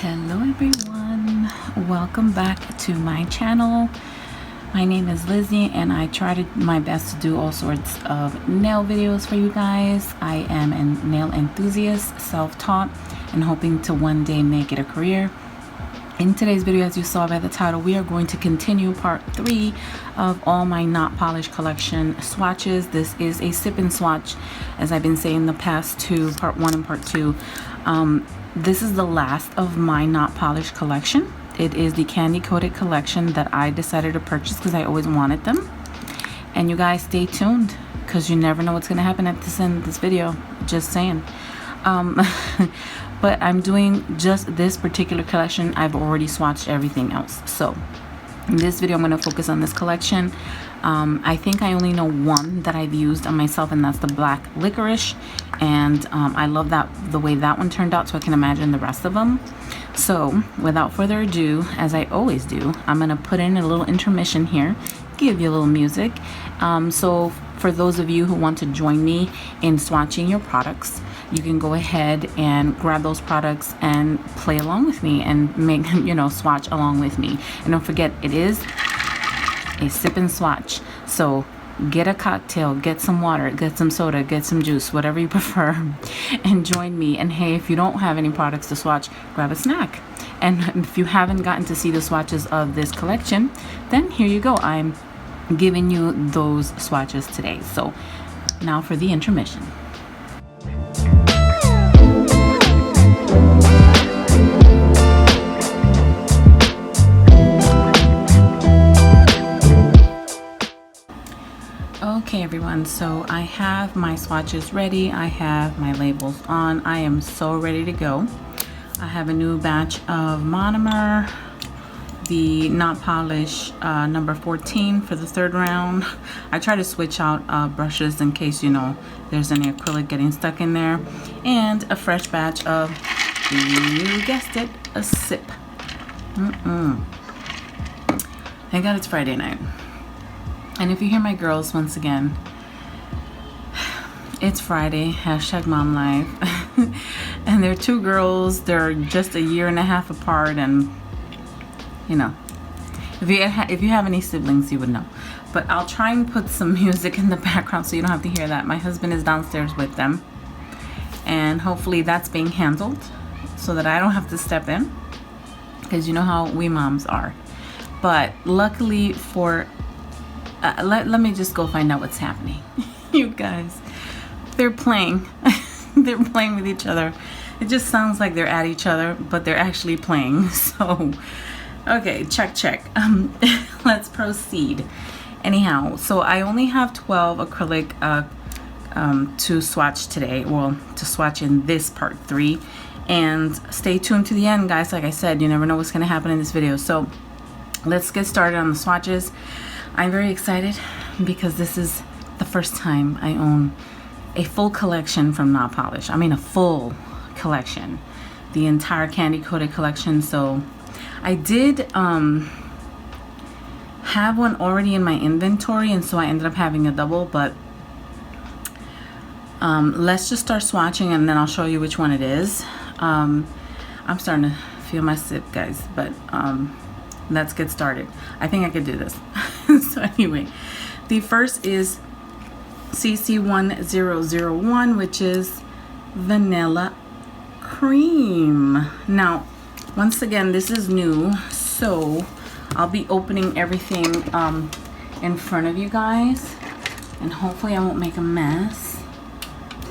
Hello everyone, welcome back to my channel. My name is Lizzy and I try my best to do all sorts of nail videos for you guys. I am a nail enthusiast, self-taught, and hoping to one day make it a career. In today's video, as you saw by the title, we are going to continue part 3 of all my not polished collection swatches. This is a sip and swatch, as I've been saying the past two, part 1 and part 2. This is the last of my not polished collection. It is the candy coated collection that I decided to purchase because I always wanted them. And you guys stay tuned because you never know what's going to happen at this end of this video. Just saying. But I'm doing just this particular collection. I've already swatched everything else. So in this video, I'm going to focus on this collection. I think I only know one that I've used on myself, and that's the black licorice. And I love the way that one turned out, so I can imagine the rest of them. So without further ado, as I always do, I'm going to put in a little intermission here, give you a little music. So for those of you who want to join me in swatching your products, you can go ahead and grab those products and play along with me and make, swatch along with me. And don't forget, it is a sip and swatch. So get a cocktail, get some water, get some soda, get some juice, whatever you prefer, and join me. And hey, if you don't have any products to swatch, grab a snack. And if you haven't gotten to see the swatches of this collection, then here you go. I'm giving you those swatches today. So now for the intermission. Okay everyone, so I have my swatches ready. I have my labels on. I am so ready to go. I have a new batch of Monomer, the not polished number 14 for the third round. I try to switch out brushes in case there's any acrylic getting stuck in there, and a fresh batch of, you guessed it, a sip. Thank God it's Friday night. And if you hear my girls, once again, it's Friday, hashtag mom life. And they're two girls, they're just a year and a half apart, and if you have any siblings, you would know. But I'll try and put some music in the background so you don't have to hear that. My husband is downstairs with them, and hopefully that's being handled so that I don't have to step in, because you know how we moms are. But luckily for let me just go find out what's happening. You guys, they're playing. They're playing with each other. It just sounds like they're at each other, but they're actually playing. So, okay, check. Let's proceed. Anyhow, so I only have 12 acrylic to swatch today. Well, to swatch in this part 3. And stay tuned to the end, guys. Like I said, you never know what's going to happen in this video. So let's get started on the swatches. I'm very excited because this is the first time I own a full collection from Not Polished. I mean a full collection, the entire candy coated collection. So I did have one already in my inventory, and so I ended up having a double. But let's just start swatching and then I'll show you which one it is. I'm starting to feel my sip, guys, but let's get started. I think I could do this. So anyway, the first is CC1001, which is vanilla cream. Now, once again, this is new, so I'll be opening everything in front of you guys, and hopefully I won't make a mess.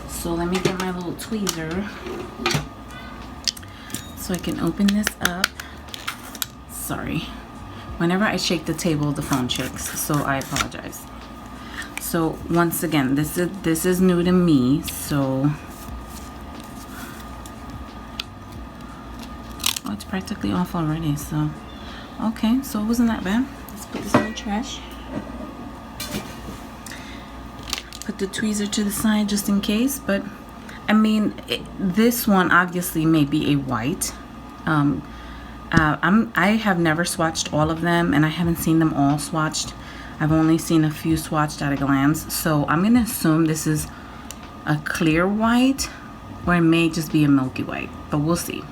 So let me get my little tweezer so I can open this up. Sorry, whenever I shake the table, the phone shakes, so I apologize. So once again, this is new to me, so it's practically off already. So okay, so it wasn't that bad. Let's put this in the trash. Put the tweezer to the side just in case. But I mean, this one obviously may be a white. I have never swatched all of them, and I haven't seen them all swatched. I've only seen a few swatched at a glance, so I'm gonna assume this is a clear white, or it may just be a milky white, but we'll see.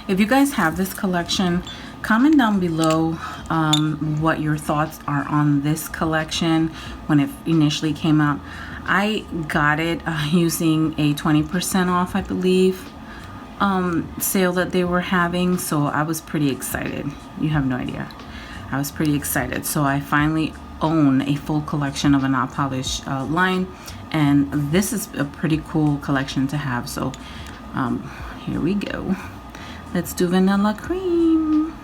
If you guys have this collection, comment down below what your thoughts are on this collection when it initially came out. I got it using a 20% off, I believe, sale that they were having, so I was pretty excited. You have no idea. I was pretty excited. So I finally own a full collection of a not polished line, and this is a pretty cool collection to have. So here we go. Let's do vanilla cream.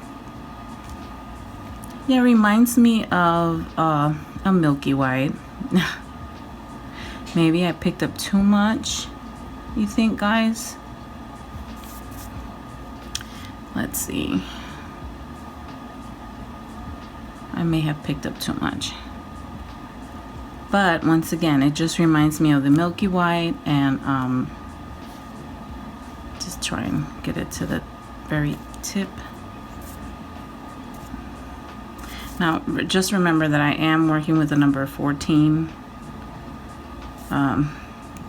Yeah, it reminds me of a Milky White. Maybe I picked up too much, you think, guys? Let's see. I may have picked up too much. But once again, it just reminds me of the Milky White, and just try and get it to the very tip. Now, just remember that I am working with the number 14.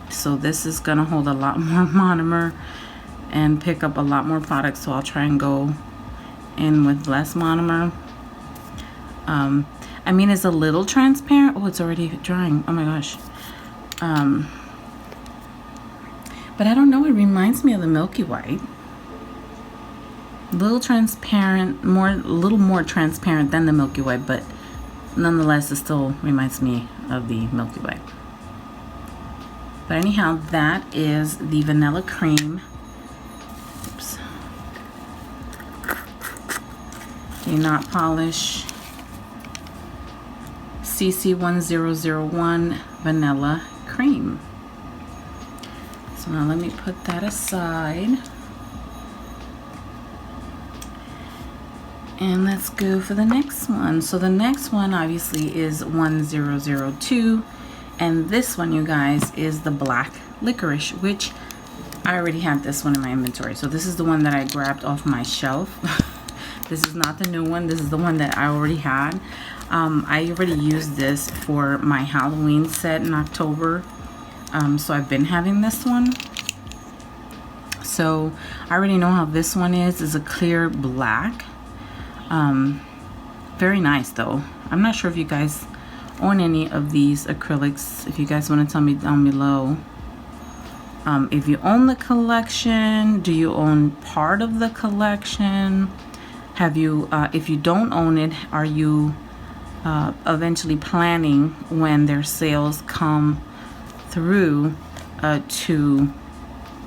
So this is gonna hold a lot more monomer and pick up a lot more products, so I'll try and go in with less monomer. I mean, it's a little transparent. Oh, it's already drying. Oh my gosh. But I don't know, it reminds me of the Milky White. A little transparent, a little more transparent than the Milky White, but nonetheless, it still reminds me of the Milky White. But anyhow, that is the vanilla cream. Oops. Do not polish CC1001 vanilla cream. So now let me put that aside. And let's go for the next one. So the next one obviously is 1002. And this one, you guys, is the black licorice, which I already had this one in my inventory. So this is the one that I grabbed off my shelf. This is not the new one. This is the one that I already had. I already used this for my Halloween set in October. So I've been having this one. So I already know how this one is. It's a clear black. Very nice though. I'm not sure if you guys own any of these acrylics. If you guys want to tell me down below, if you own the collection, do you own part of the collection? Have you, if you don't own it, are you eventually planning when their sales come through to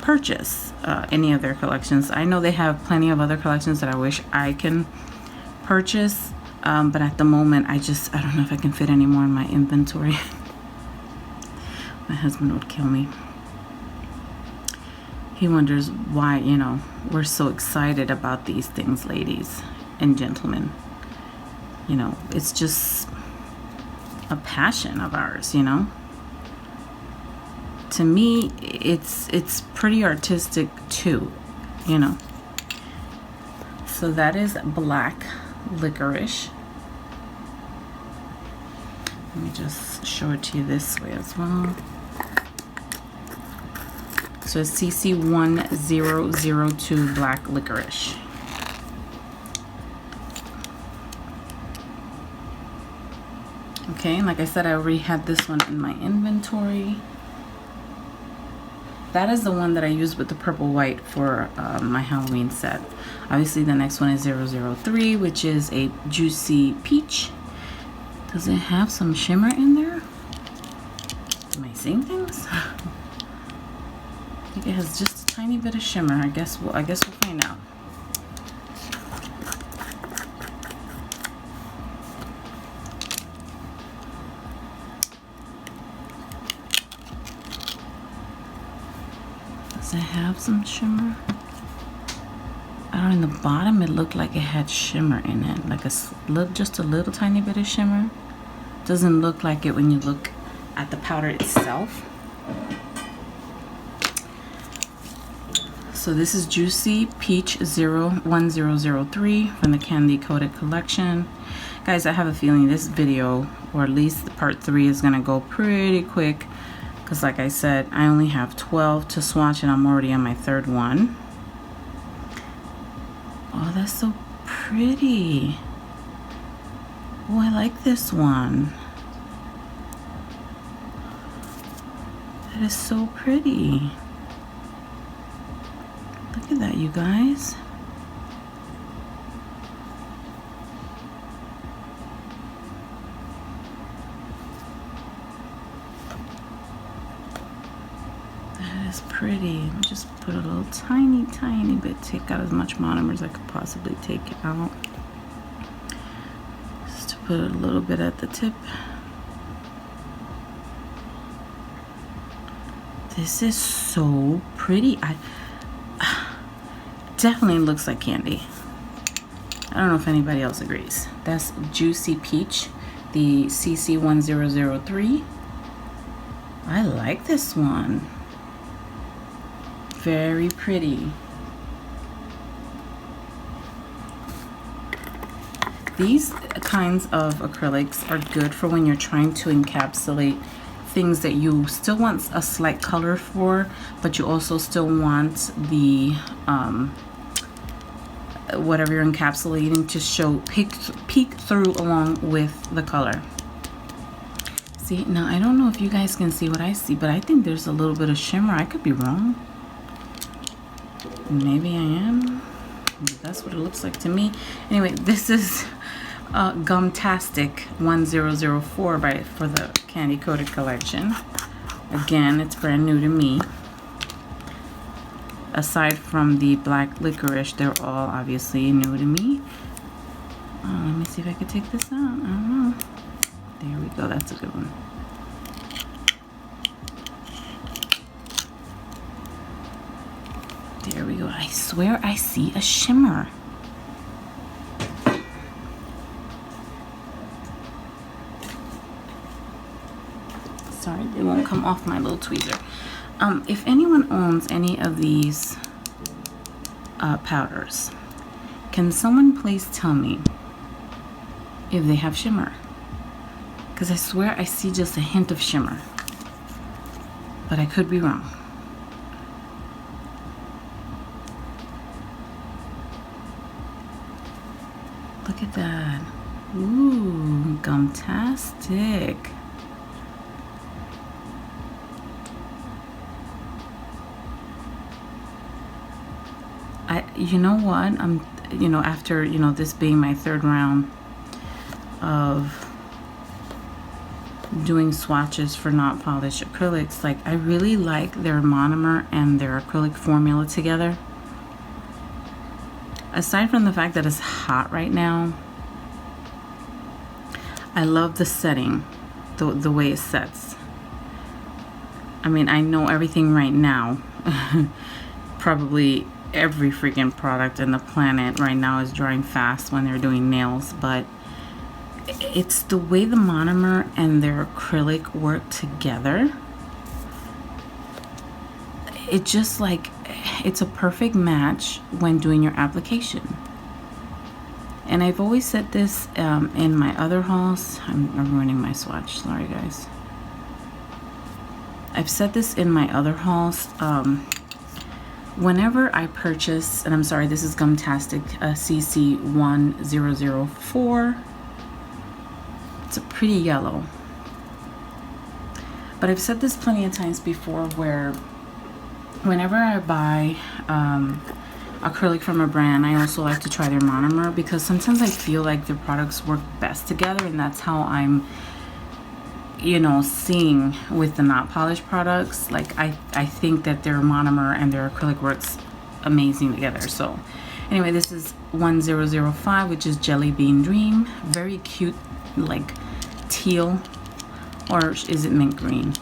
purchase any of their collections? I know they have plenty of other collections that I wish I can purchase, but at the moment I don't know if I can fit any more in my inventory. My husband would kill me. He wonders why, you know, we're so excited about these things, ladies and gentlemen. You know, it's just a passion of ours, you know. To me, it's pretty artistic too, you know. So that is black licorice. Let me just show it to you this way as well. So it's CC1002 black licorice. Okay, and like I said, I already had this one in my inventory. That is the one that I used with the purple white for my Halloween set. Obviously the next one is 003, which is a juicy peach. Does it have some shimmer in there? Am I seeing things? I think it has just a tiny bit of shimmer. I guess we'll find out. Does it have some shimmer? I don't know, in the bottom it looked like it had shimmer in it, like just a little tiny bit of shimmer. Doesn't look like it when you look at the powder itself. So this is Juicy Peach 1003 from the Candy Coated Collection. Guys, I have a feeling this video, or at least the part 3, is gonna go pretty quick, because like I said, I only have 12 to swatch and I'm already on my 3rd one. Oh, that's so pretty. Oh, I like this one. That is so pretty. Look at that, you guys. That is pretty. Let me just put a little tiny bit, take out as much monomer as I could possibly take out. Just to put a little bit at the tip. This is so pretty. Definitely looks like candy. I don't know if anybody else agrees. That's Juicy Peach, the CC1003. I like this one. Very pretty. These kinds of acrylics are good for when you're trying to encapsulate things that you still want a slight color for, but you also still want the whatever you're encapsulating to show peek through along with the color. See, now I don't know if you guys can see what I see, but I think there's a little bit of shimmer. I could be wrong. Maybe I am. That's what it looks like to me. Anyway, this is Gumtastic 1004 for the Candy Coated collection. Again, it's brand new to me. Aside from the black licorice, they're all obviously new to me. Let me see if I can take this out. I don't know. There we go. That's a good one. There we go. I swear I see a shimmer. Sorry, it won't come off my little tweezer. If anyone owns any of these powders, can someone please tell me if they have shimmer? Because I swear I see just a hint of shimmer, but I could be wrong. Look at that. Ooh, Gumtastic. You know what? After, this being my third round of doing swatches for not polished acrylics, like, I really like their monomer and their acrylic formula together. Aside from the fact that it's hot right now, I love the setting, the way it sets. I mean, I know everything right now. Probably every freaking product in the planet right now is drying fast when they're doing nails, but it's the way the monomer and their acrylic work together. It just it's a perfect match when doing your application. And I've always said this in my other hauls. I'm ruining my swatch, sorry guys. I've said this in my other hauls. Whenever I purchase, and I'm sorry, this is Gumtastic CC1004. It's a pretty yellow. But I've said this plenty of times before, where whenever I buy acrylic from a brand, I also like to try their monomer, because sometimes I feel like their products work best together, and that's how I'm seeing with the not polished products. Like, I think that their monomer and their acrylic works amazing together. So anyway, this is 1005, which is Jelly Bean Dream. Very cute, like teal, or is it mint green?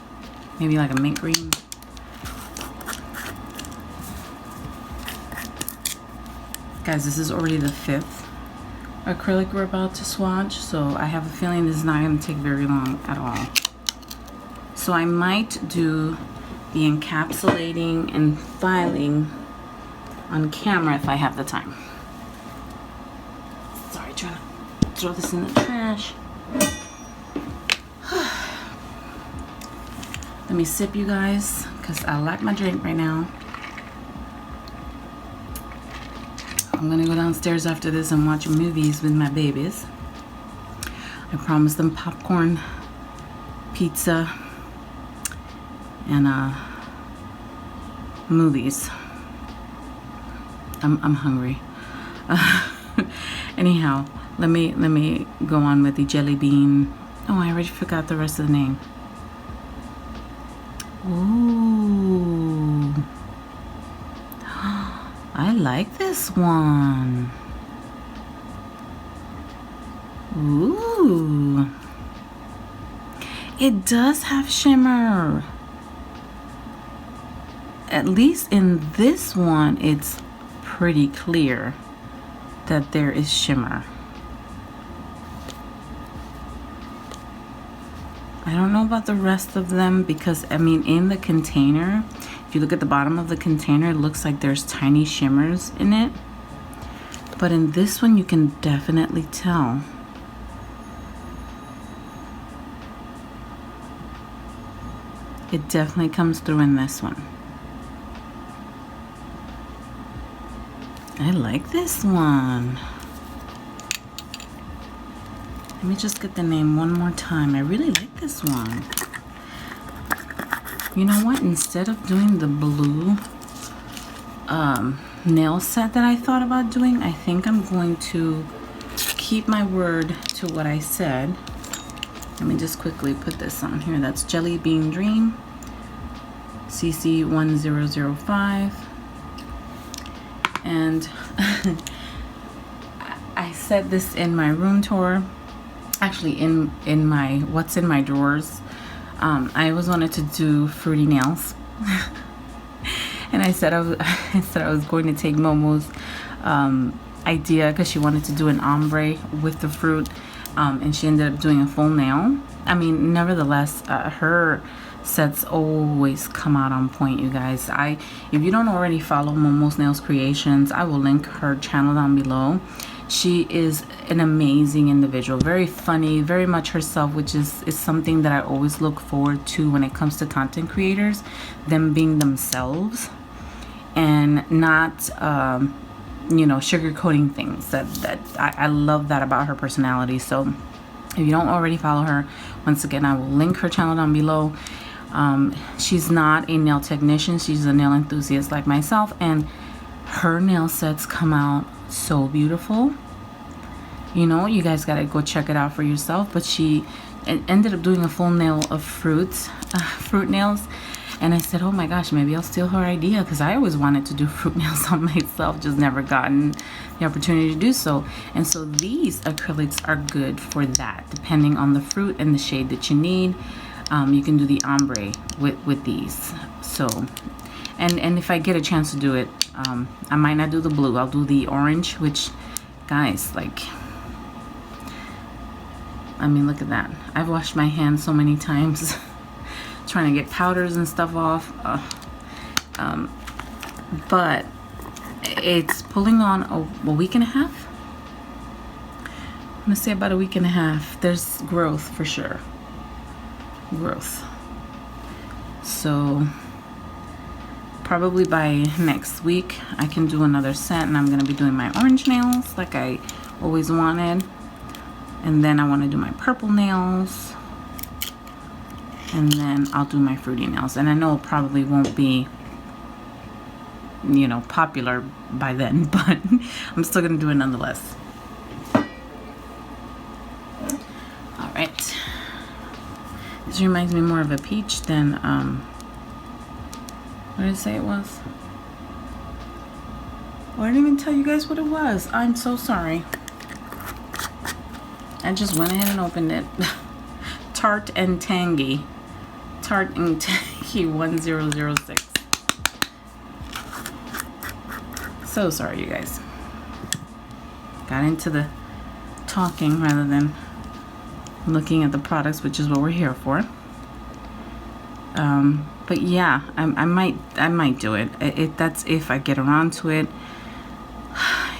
Maybe like a mint green. Guys, this is already the 5th acrylic we're about to swatch, so I have a feeling this is not going to take very long at all. So I might do the encapsulating and filing on camera if I have the time. Sorry, trying to throw this in the trash. Let me sip, you guys, because I like my drink right now. I'm gonna go downstairs after this and watch movies with my babies. I promised them popcorn, pizza, and movies. I'm hungry. Anyhow, let me go on with the jelly bean. Oh, I already forgot the rest of the name. Ooh, I like this one. Ooh, it does have shimmer. At least in this one, it's pretty clear that there is shimmer. I don't know about the rest of them because, I mean, in the container, if you look at the bottom of the container, it looks like there's tiny shimmers in it. But in this one, you can definitely tell. It definitely comes through in this one. I like this one. Let me just get the name one more time. I really like this one. You know what? Instead of doing the blue nail set that I thought about doing, I think I'm going to keep my word to what I said. Let me just quickly put this on here. That's Jelly Bean Dream, CC 1005. And I said this in my room tour, actually in my what's in my drawers. I always wanted to do fruity nails. And I said I was going to take Momo's idea because she wanted to do an ombre with the fruit, and she ended up doing a full nail. I mean, nevertheless, her sets always come out on point, you guys. If you don't already follow Momo's Nails Creations, I will link her channel down below. She is an amazing individual, very funny, very much herself, which is something that I always look forward to when it comes to content creators, them being themselves and not you know, sugarcoating things. I love that about her personality. So if you don't already follow her, once again, I will link her channel down below. She's not a nail technician, she's a nail enthusiast like myself, and her nail sets come out so beautiful. You know, you guys gotta go check it out for yourself. But she ended up doing a full nail of fruit nails, and I said, oh my gosh, maybe I'll steal her idea, because I always wanted to do fruit nails on myself, just never gotten the opportunity to do so. And so these acrylics are good for that, depending on the fruit and the shade that you need. You can do the ombre with these. So, and if I get a chance to do it, I might not do the blue, I'll do the orange, which, guys, like, I mean, look at that. I've washed my hands so many times trying to get powders and stuff off, but it's pulling on a week and a half. I'm gonna say about a week and a half. There's growth for sure. Growth. So probably by next week I can do another set, and I'm gonna be doing my orange nails like I always wanted, and then I want to do my purple nails, and then I'll do my fruity nails. And I know it probably won't be, you know, popular by then, but I'm still gonna do it nonetheless. All right. This reminds me more of a peach than, what did it say it was? Oh, I didn't even tell you guys what it was. I'm so sorry. I just went ahead and opened it. Tart and Tangy. Tart and Tangy 1006. So sorry, you guys. Got into the talking rather than looking at the products, which is what we're here for. But yeah, I might do it. That's if I get around to it,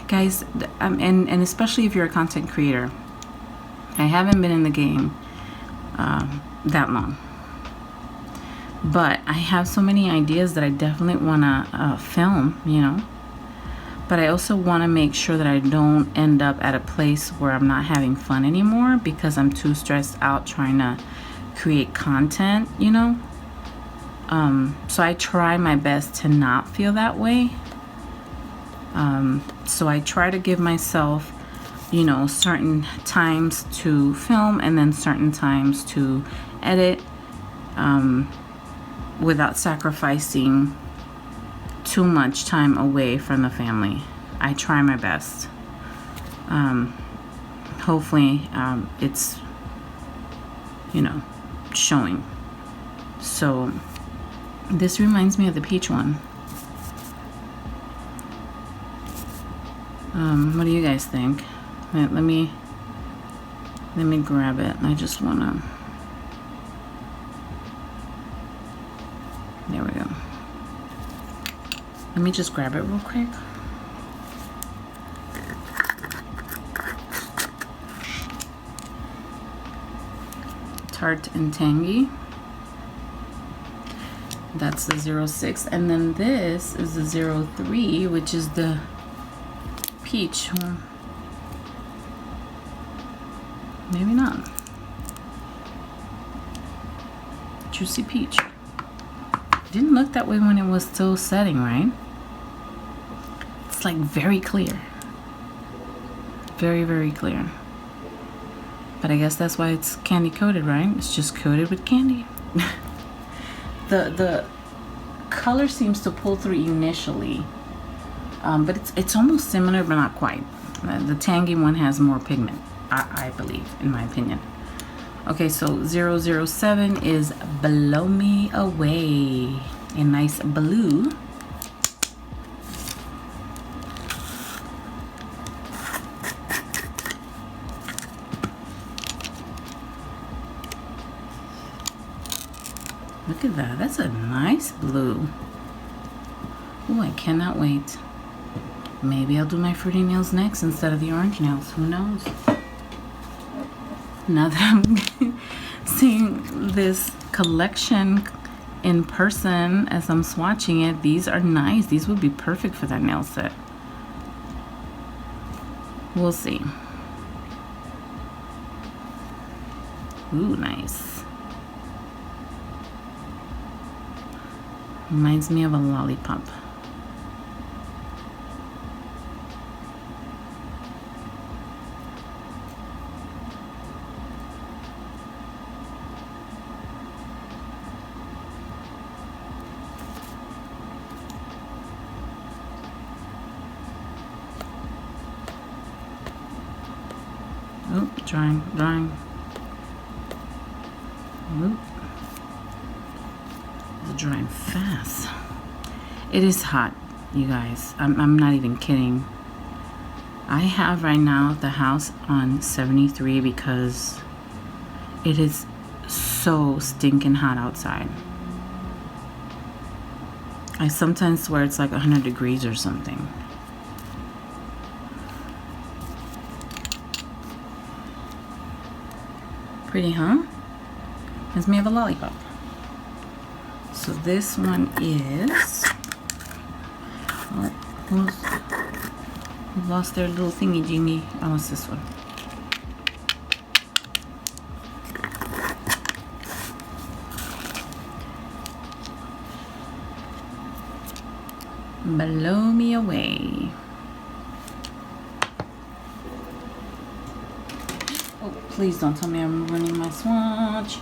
guys. And especially if you're a content creator. I haven't been in the game that long, but I have so many ideas that I definitely want to film, you know. But I also want to make sure that I don't end up at a place where I'm not having fun anymore because I'm too stressed out trying to create content, you know. So I try my best to not feel that way. So I try to give myself, you know, certain times to film and then certain times to edit, without sacrificing too much time away from the family. I try my best. Hopefully, it's, you know, showing. So this reminds me of the peach one. What do you guys think? Let me grab it. I just wanna. There we go. Let me just grab it real quick. Tart and Tangy. That's the 06. And then this is the 03, which is the peach. Well, maybe not. Juicy peach. Didn't look that way when it was still setting, right? It's like very clear. Very, very clear. But I guess that's why it's candy coated, right? It's just coated with candy. The color seems to pull through initially, but it's almost similar, but not quite. The tangy one has more pigment, I believe, in my opinion. Okay, so 007 is Blow Me Away, a nice blue. Look at that, that's a nice blue. Oh, I cannot wait. Maybe I'll do my fruity nails next instead of the orange nails, who knows? Now that I'm seeing this collection in person as I'm swatching it, these are nice. These would be perfect for that nail set. We'll see. Ooh, nice. Reminds me of a lollipop. Oh, drying. Oop. It's drying fast. It is hot, you guys. I'm not even kidding. I have right now the house on 73 because it is so stinking hot outside. I sometimes swear it's like 100 degrees or something. Pretty, huh? Reminds me of a lollipop. So this one is... Who lost their little thingy jingy? Oh, it's this one. Blow Me Away. Oh, please don't tell me I'm running my swatch.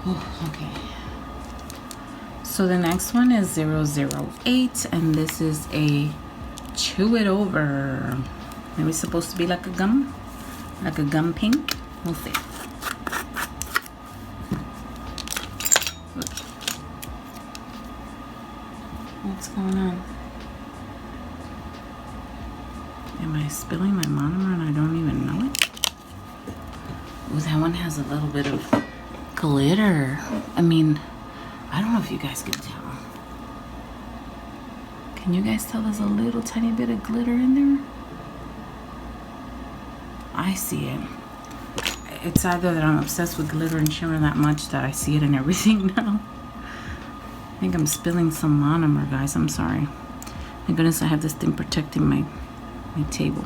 Oh, okay. So the next one is 008, and this is a Chew It Over. Maybe it's supposed to be like a gum pink. We'll see. Oops. What's going on? Am I spilling my monomer and I don't even know it? Oh, that one has a little bit of glitter. I mean, I don't know if you guys can tell. Can you guys tell there's a little tiny bit of glitter in there? I see it. It's either that I'm obsessed with glitter and shimmer that much that I see it in everything now. I think I'm spilling some monomer, guys. I'm sorry. My goodness, I have this thing protecting my table.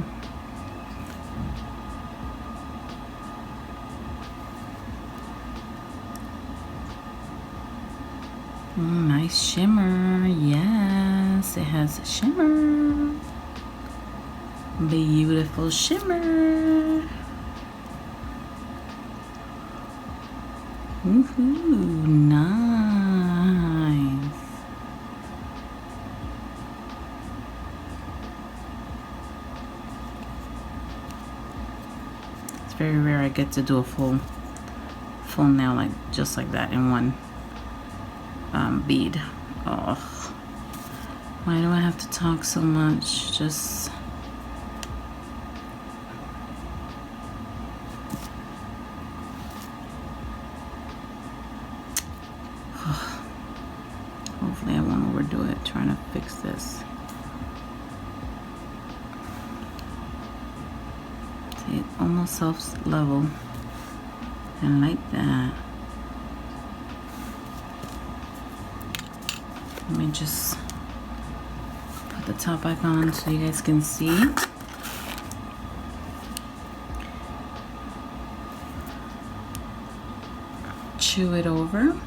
Nice shimmer. Yes, it has shimmer. Beautiful shimmer. Woohoo, nice. It's very rare I get to do a full nail like just like that in one bead. Oh, why do I have to talk so much? Just hopefully I won't overdo it trying to fix this. See, it almost self-level, and like that. Let me just put the top back on so you guys can see. Chew it over.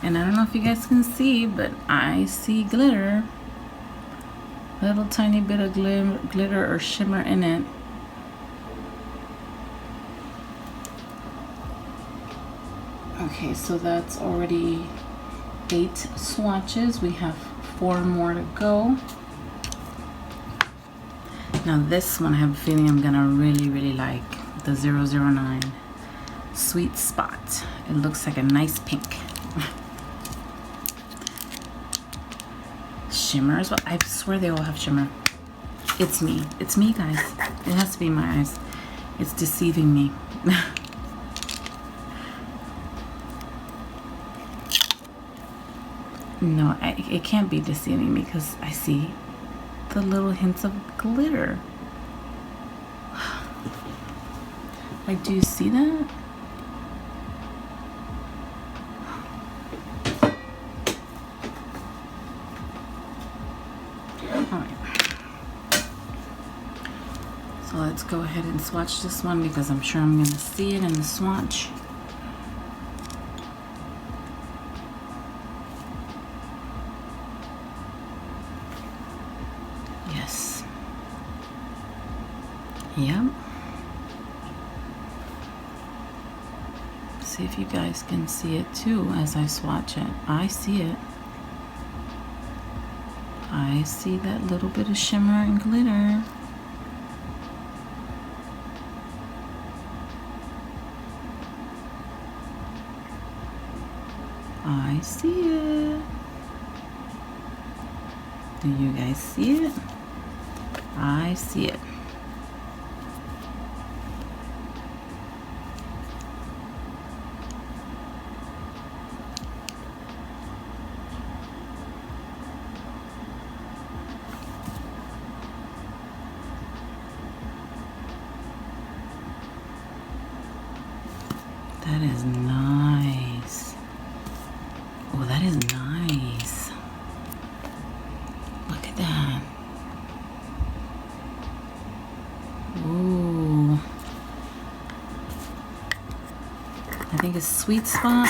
And I don't know if you guys can see, but I see glitter. Little tiny bit of glitter or shimmer in it. Okay, so that's already 8 swatches. We have 4 more to go. Now this one I have a feeling I'm gonna really like. The 009 Sweet Spot. It looks like a nice pink. Shimmer as well. I swear they all have shimmer. It's me. It's me, guys. It has to be my eyes. It's deceiving me. No, it can't be deceiving me because I see the little hints of glitter. Like, do you see that? Alright. So let's go ahead and swatch this one because I'm sure I'm going to see it in the swatch. Yes. Yep. See if you guys can see it too as I swatch it. I see it. I see that little bit of shimmer and glitter. I see it. Do you guys see it? I see it. That is nice. Oh, that is nice. Look at that. Ooh. I think it's Sweet Spot.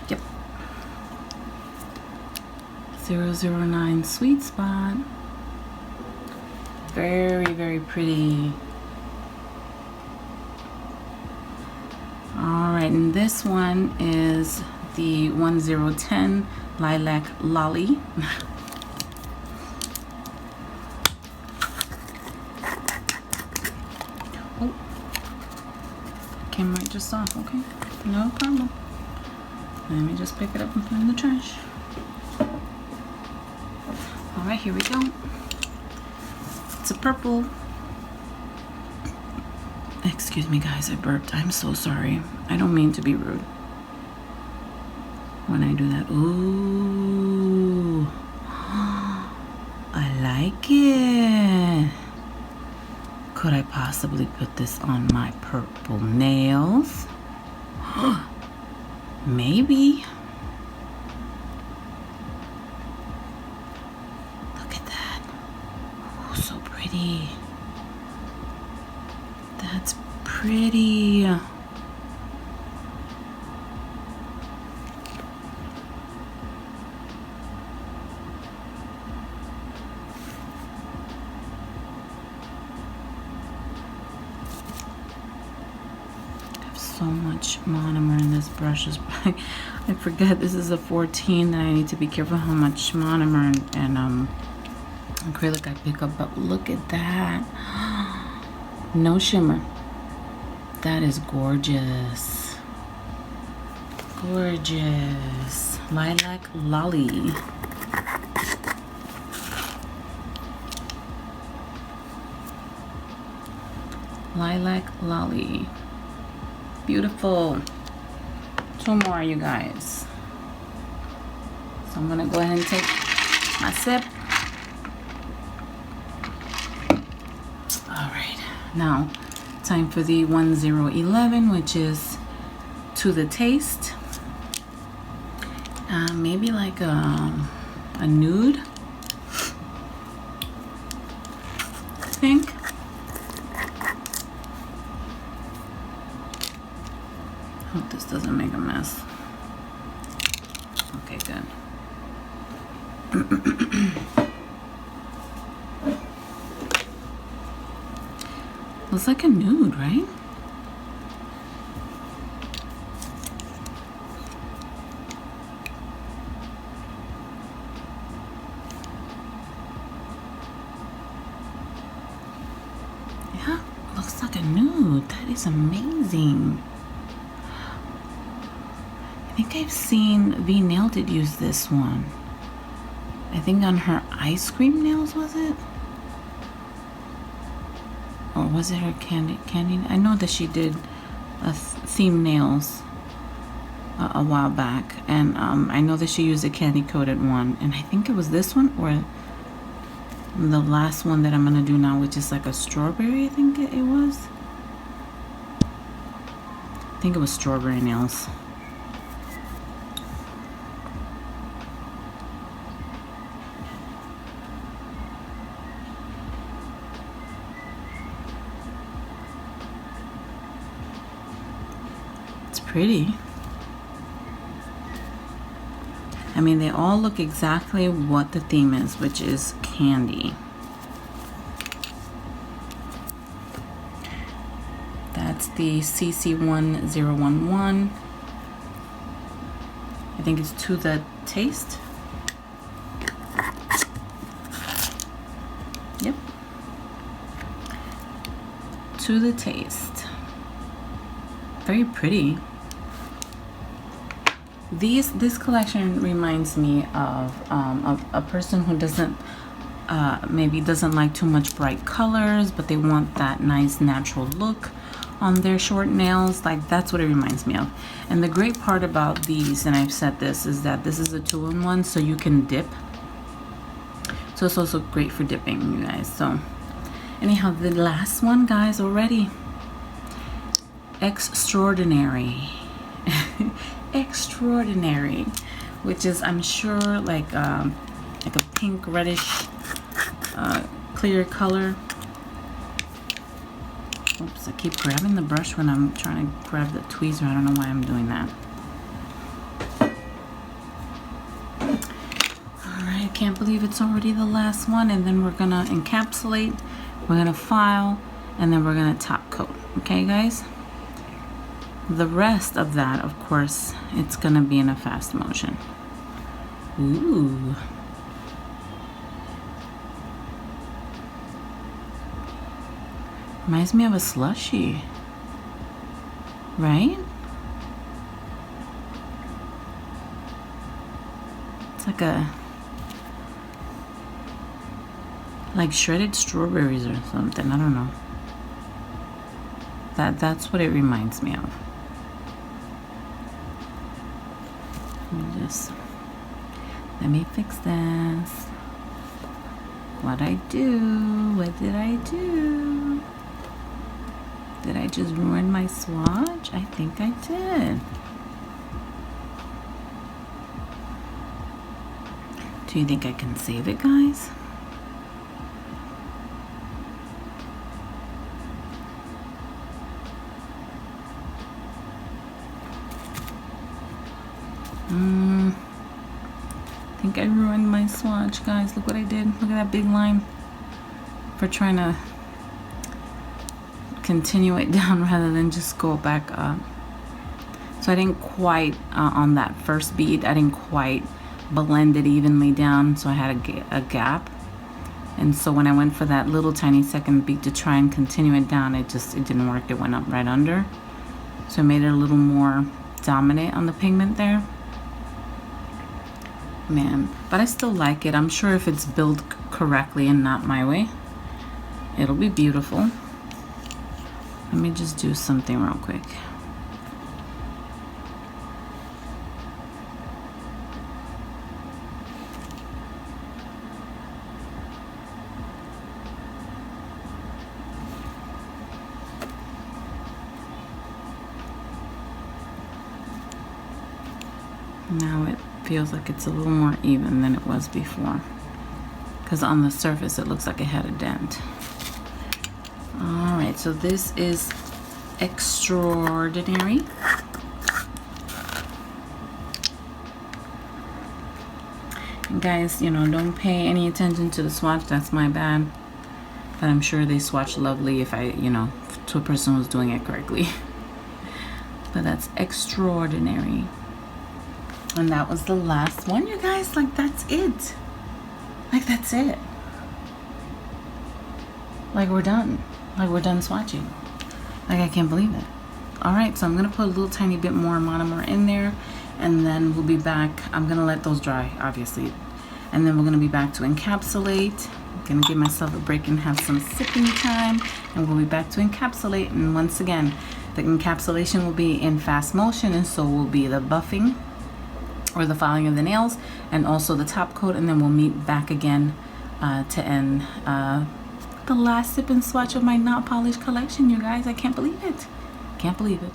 Yep. 009 Sweet Spot. Very, very pretty. Alright, and this one is the 1010 Lilac Lolly. Oh, camera just off, okay? No problem. Let me just pick it up and put it in the trash. Alright, here we go. It's a purple. Excuse me, guys, I burped. I'm so sorry. I don't mean to be rude when I do that. Ooh. I like it. Could I possibly put this on my purple nails? Maybe. pretty. That's pretty. So much monomer in this brush. I forget this is a 14 that I need to be careful how much monomer and acrylic I pick up, but look at that. No shimmer. That is gorgeous. Gorgeous. Lilac Lolly. Lilac Lolly. Beautiful. 2 more, you guys. So I'm gonna go ahead and take my sip. All right, now time for the 1011, which is To the Taste. Maybe like a nude, I think. Hope this doesn't make a mess. Okay, good. Looks like a nude, right? Yeah, looks like a nude. That is amazing. I think I've seen V Nailed It use this one. I think on her ice cream nails, was it? Or was it her candy? I know that she did theme nails a while back, and I know that she used a candy coated one, and I think it was this one or the last one that I'm gonna do now, which is like a strawberry. I think it was. I think it was strawberry nails. Pretty. I mean, they all look exactly what the theme is, which is candy. That's the CC1011. I think it's To the Taste. Yep. To the Taste. Very pretty. This collection reminds me of a person who doesn't maybe doesn't like too much bright colors, but they want that nice natural look on their short nails. Like, that's what it reminds me of. And the great part about these, and I've said this, is that this is a 2-in-1, so you can dip. So it's also great for dipping, you guys. So anyhow, the last one, guys, already. Extraordinary. Extraordinary, which is, I'm sure, like a pink reddish clear color. Oops, I keep grabbing the brush when I'm trying to grab the tweezer. I don't know why I'm doing that. Alright, I can't believe it's already the last one. And then we're gonna encapsulate, we're gonna file, and then we're gonna top coat. Okay, guys? The rest of that, of course, it's gonna be in a fast motion. Ooh. Reminds me of a slushie, right? It's like shredded strawberries or something. I don't know. That's what it reminds me of. Let me fix this. What I do? What did I do? Did I just ruin my swatch? I think I did. Do you think I can save it, guys? think I ruined my swatch, guys. Look what I did. Look at that big line for trying to continue it down rather than just go back up. So I didn't quite, on that first bead, I didn't quite blend it evenly down, so I had a gap. And so when I went for that little tiny second bead to try and continue it down, it didn't work. It went up right under. So I made it a little more dominant on the pigment there. Man, but I still like it. I'm sure if it's built correctly and not my way, it'll be beautiful. Let me just do something real quick. Now it feels like it's a little more even than it was before, because on the surface it looks like it had a dent. All right, so this is Extraordinary. And guys, you know, don't pay any attention to the swatch. That's my bad. But I'm sure they swatch lovely if I, you know, to a person who's doing it correctly. But that's Extraordinary. And that was the last one, you guys. Like, that's it. Like, that's it. Like, we're done. Like, we're done swatching. Like, I can't believe it. All right, so I'm gonna put a little tiny bit more monomer in there, and then we'll be back. I'm gonna let those dry, obviously, and then we're gonna be back to encapsulate. I'm gonna give myself a break and have some sipping time, and we'll be back to encapsulate. And once again, the encapsulation will be in fast motion, and so will be the buffing, or the filing of the nails, and also the top coat, and then we'll meet back again to end the last sip and swatch of my not polished collection, you guys. I can't believe it. Can't believe it.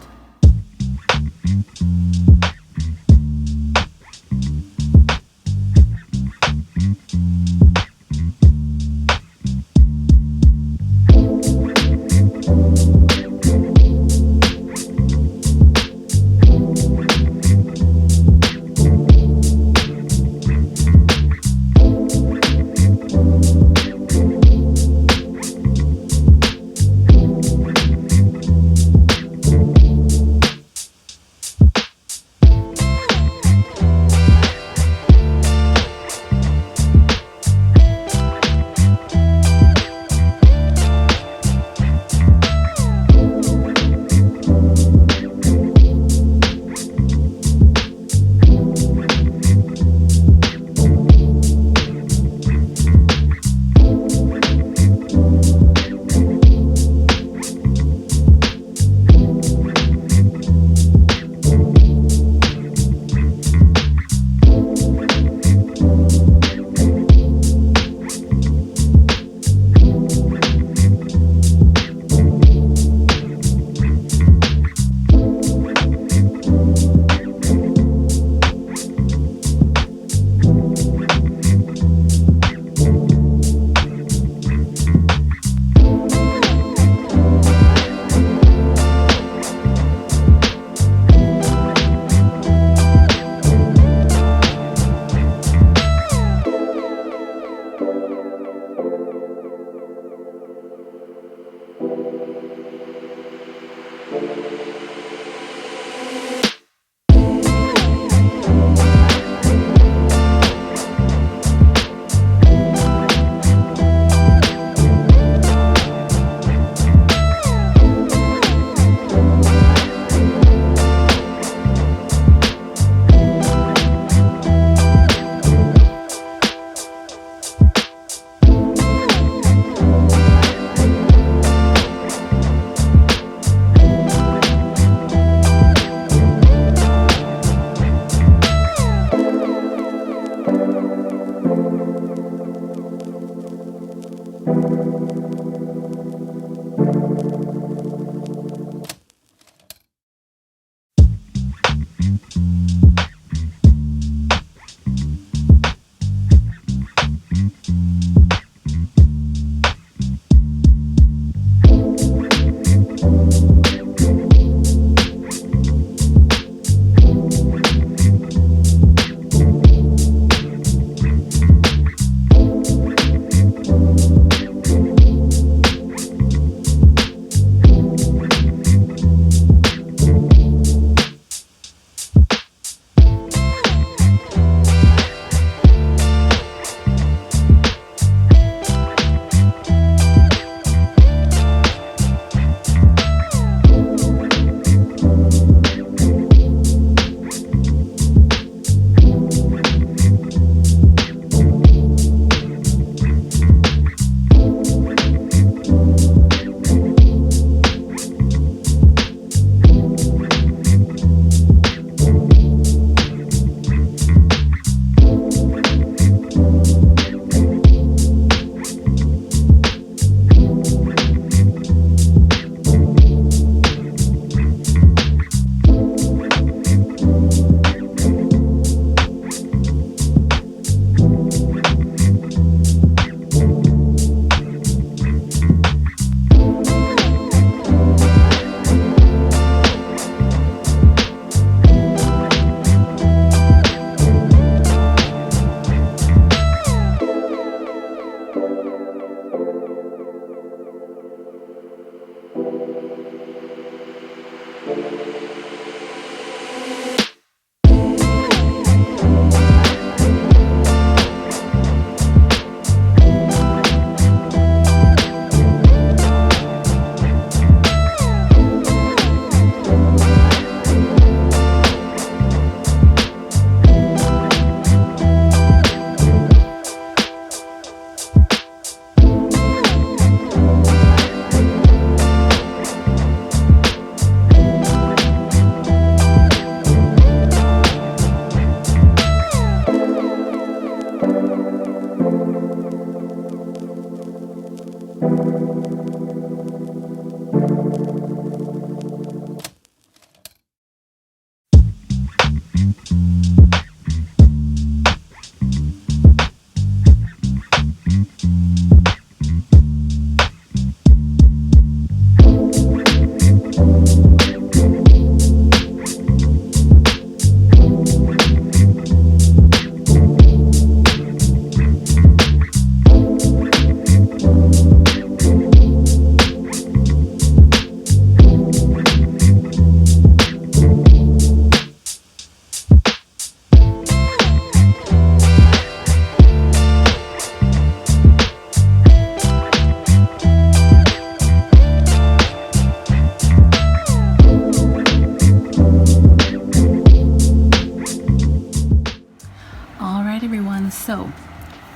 So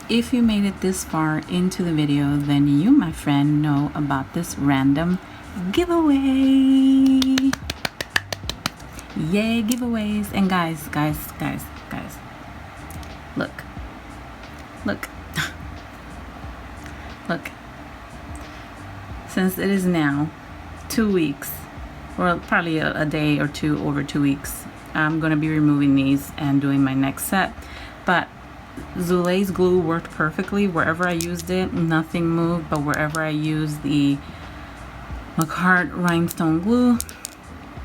if you made it this far into the video, then you, my friend, know about this random giveaway. Yay, giveaways. And guys, look look, since it is now 2 weeks, or probably a day or two, over 2 weeks, I'm going to be removing these and doing my next set. But Zulay's glue worked perfectly. Wherever I used it, nothing moved, but wherever I used the McCart rhinestone glue,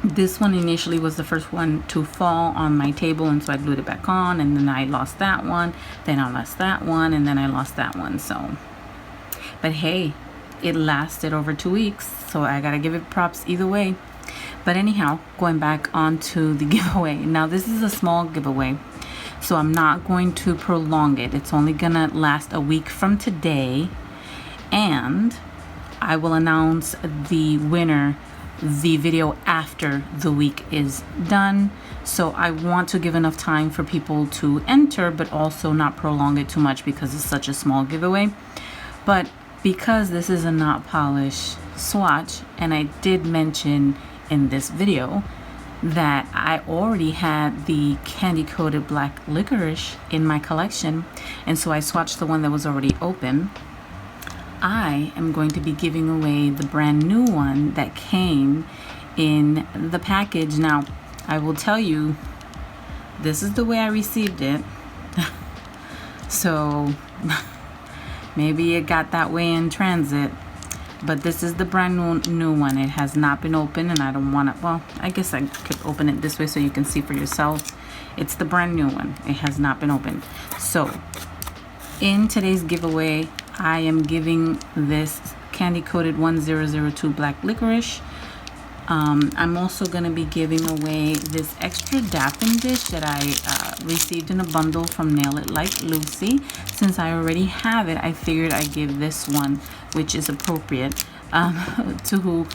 this one initially was the first one to fall on my table, and so I glued it back on, and then I lost that one, then I lost that one, and then I lost that one. So, but hey, it lasted over 2 weeks, so I gotta give it props either way. But anyhow, going back onto the giveaway. Now this is a small giveaway, so I'm not going to prolong it. It's only gonna last a week from today, and I will announce the winner the video after the week is done. So I want to give enough time for people to enter, but also not prolong it too much because it's such a small giveaway. But because this is a not polished swatch, and I did mention in this video that I already had the candy coated black licorice in my collection, and so I swatched the one that was already open. I am going to be giving away the brand new one that came in the package. Now, I will tell you, this is the way I received it. So maybe it got that way in transit, but this is the brand new one. It has not been opened, and I don't want to, well, I guess I could open it this way so you can see for yourself. It's the brand new one. It has not been opened. So in today's giveaway, I am giving this candy coated 1002 black licorice. I'm also going to be giving away this extra dapping dish that I received in a bundle from Nail It Like Lucy. Since I already have it, I figured I'd give this one, which is appropriate to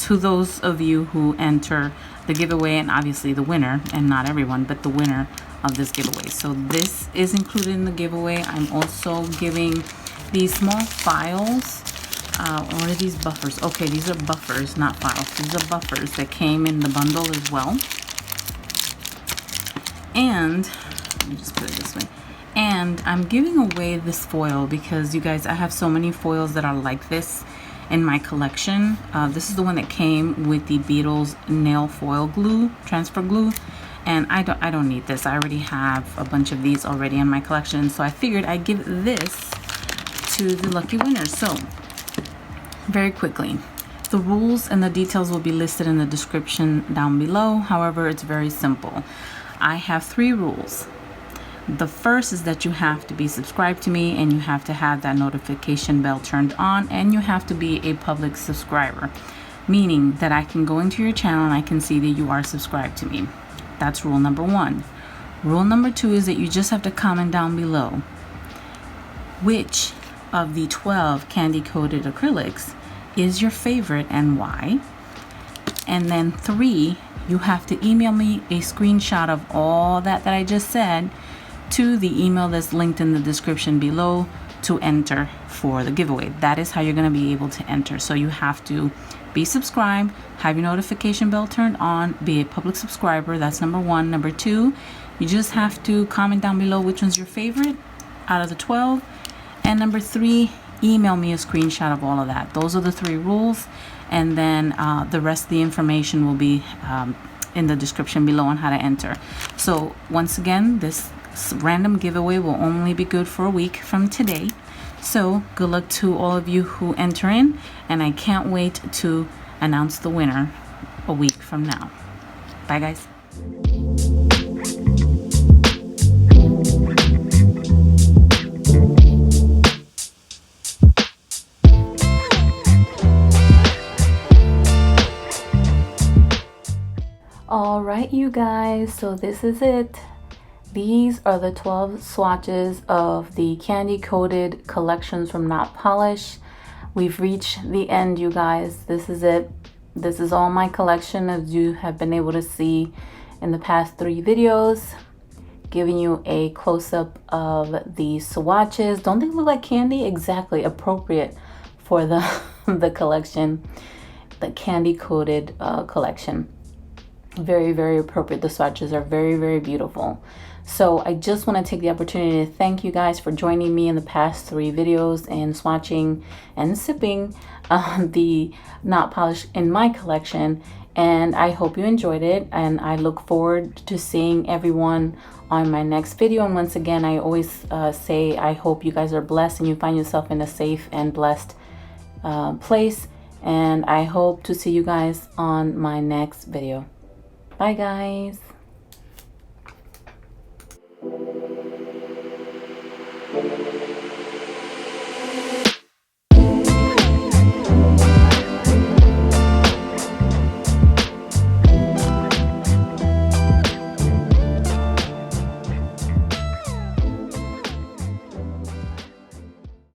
those of you who enter the giveaway, and obviously the winner, and not everyone, but the winner of this giveaway. So this is included in the giveaway. I'm also giving these small files. What are these buffers? Okay, these are buffers, not files. These are buffers that came in the bundle as well. And let me just put it this way. And I'm giving away this foil because, you guys, I have so many foils that are like this in my collection. This is the one that came with the Beetles nail foil glue, transfer glue. And I don't need this. I already have a bunch of these already in my collection, so I figured I'd give this to the lucky winners. So very quickly, the rules and the details will be listed in the description down below. However, it's very simple. I have 3 rules. The first is that you have to be subscribed to me, and you have to have that notification bell turned on, and you have to be a public subscriber, meaning that I can go into your channel and I can see that you are subscribed to me. That's rule number 1. Rule number 2 is that you just have to comment down below which of the 12 candy coated acrylics is your favorite and why. And then 3, you have to email me a screenshot of all that I just said to the email that's linked in the description below to enter for the giveaway. That is how you're going to be able to enter. So you have to be subscribed, have your notification bell turned on, be a public subscriber. That's number 1. Number 2, you just have to comment down below which one's your favorite out of the 12. And number 3, email me a screenshot of all of that. Those are the 3 rules, and then the rest of the information will be in the description below on how to enter. So once again, this random giveaway will only be good for a week from today. So good luck to all of you who enter in, and I can't wait to announce the winner a week from now. Bye guys. All right, you guys, so this is it. These are the 12 swatches of the candy coated collections from Not Polish. We've reached the end, you guys. This is it. This is all my collection, as you have been able to see in the past 3 videos, giving you a close-up of the swatches. Don't they look like candy? Exactly, appropriate for the the collection, the candy coated collection. Very, very appropriate. The swatches are very, very beautiful. So I just want to take the opportunity to thank you guys for joining me in the past 3 videos and swatching and sipping the Not Polish in my collection. And I hope you enjoyed it, and I look forward to seeing everyone on my next video. And once again, I always say I hope you guys are blessed and you find yourself in a safe and blessed place. And I hope to see you guys on my next video. Bye guys.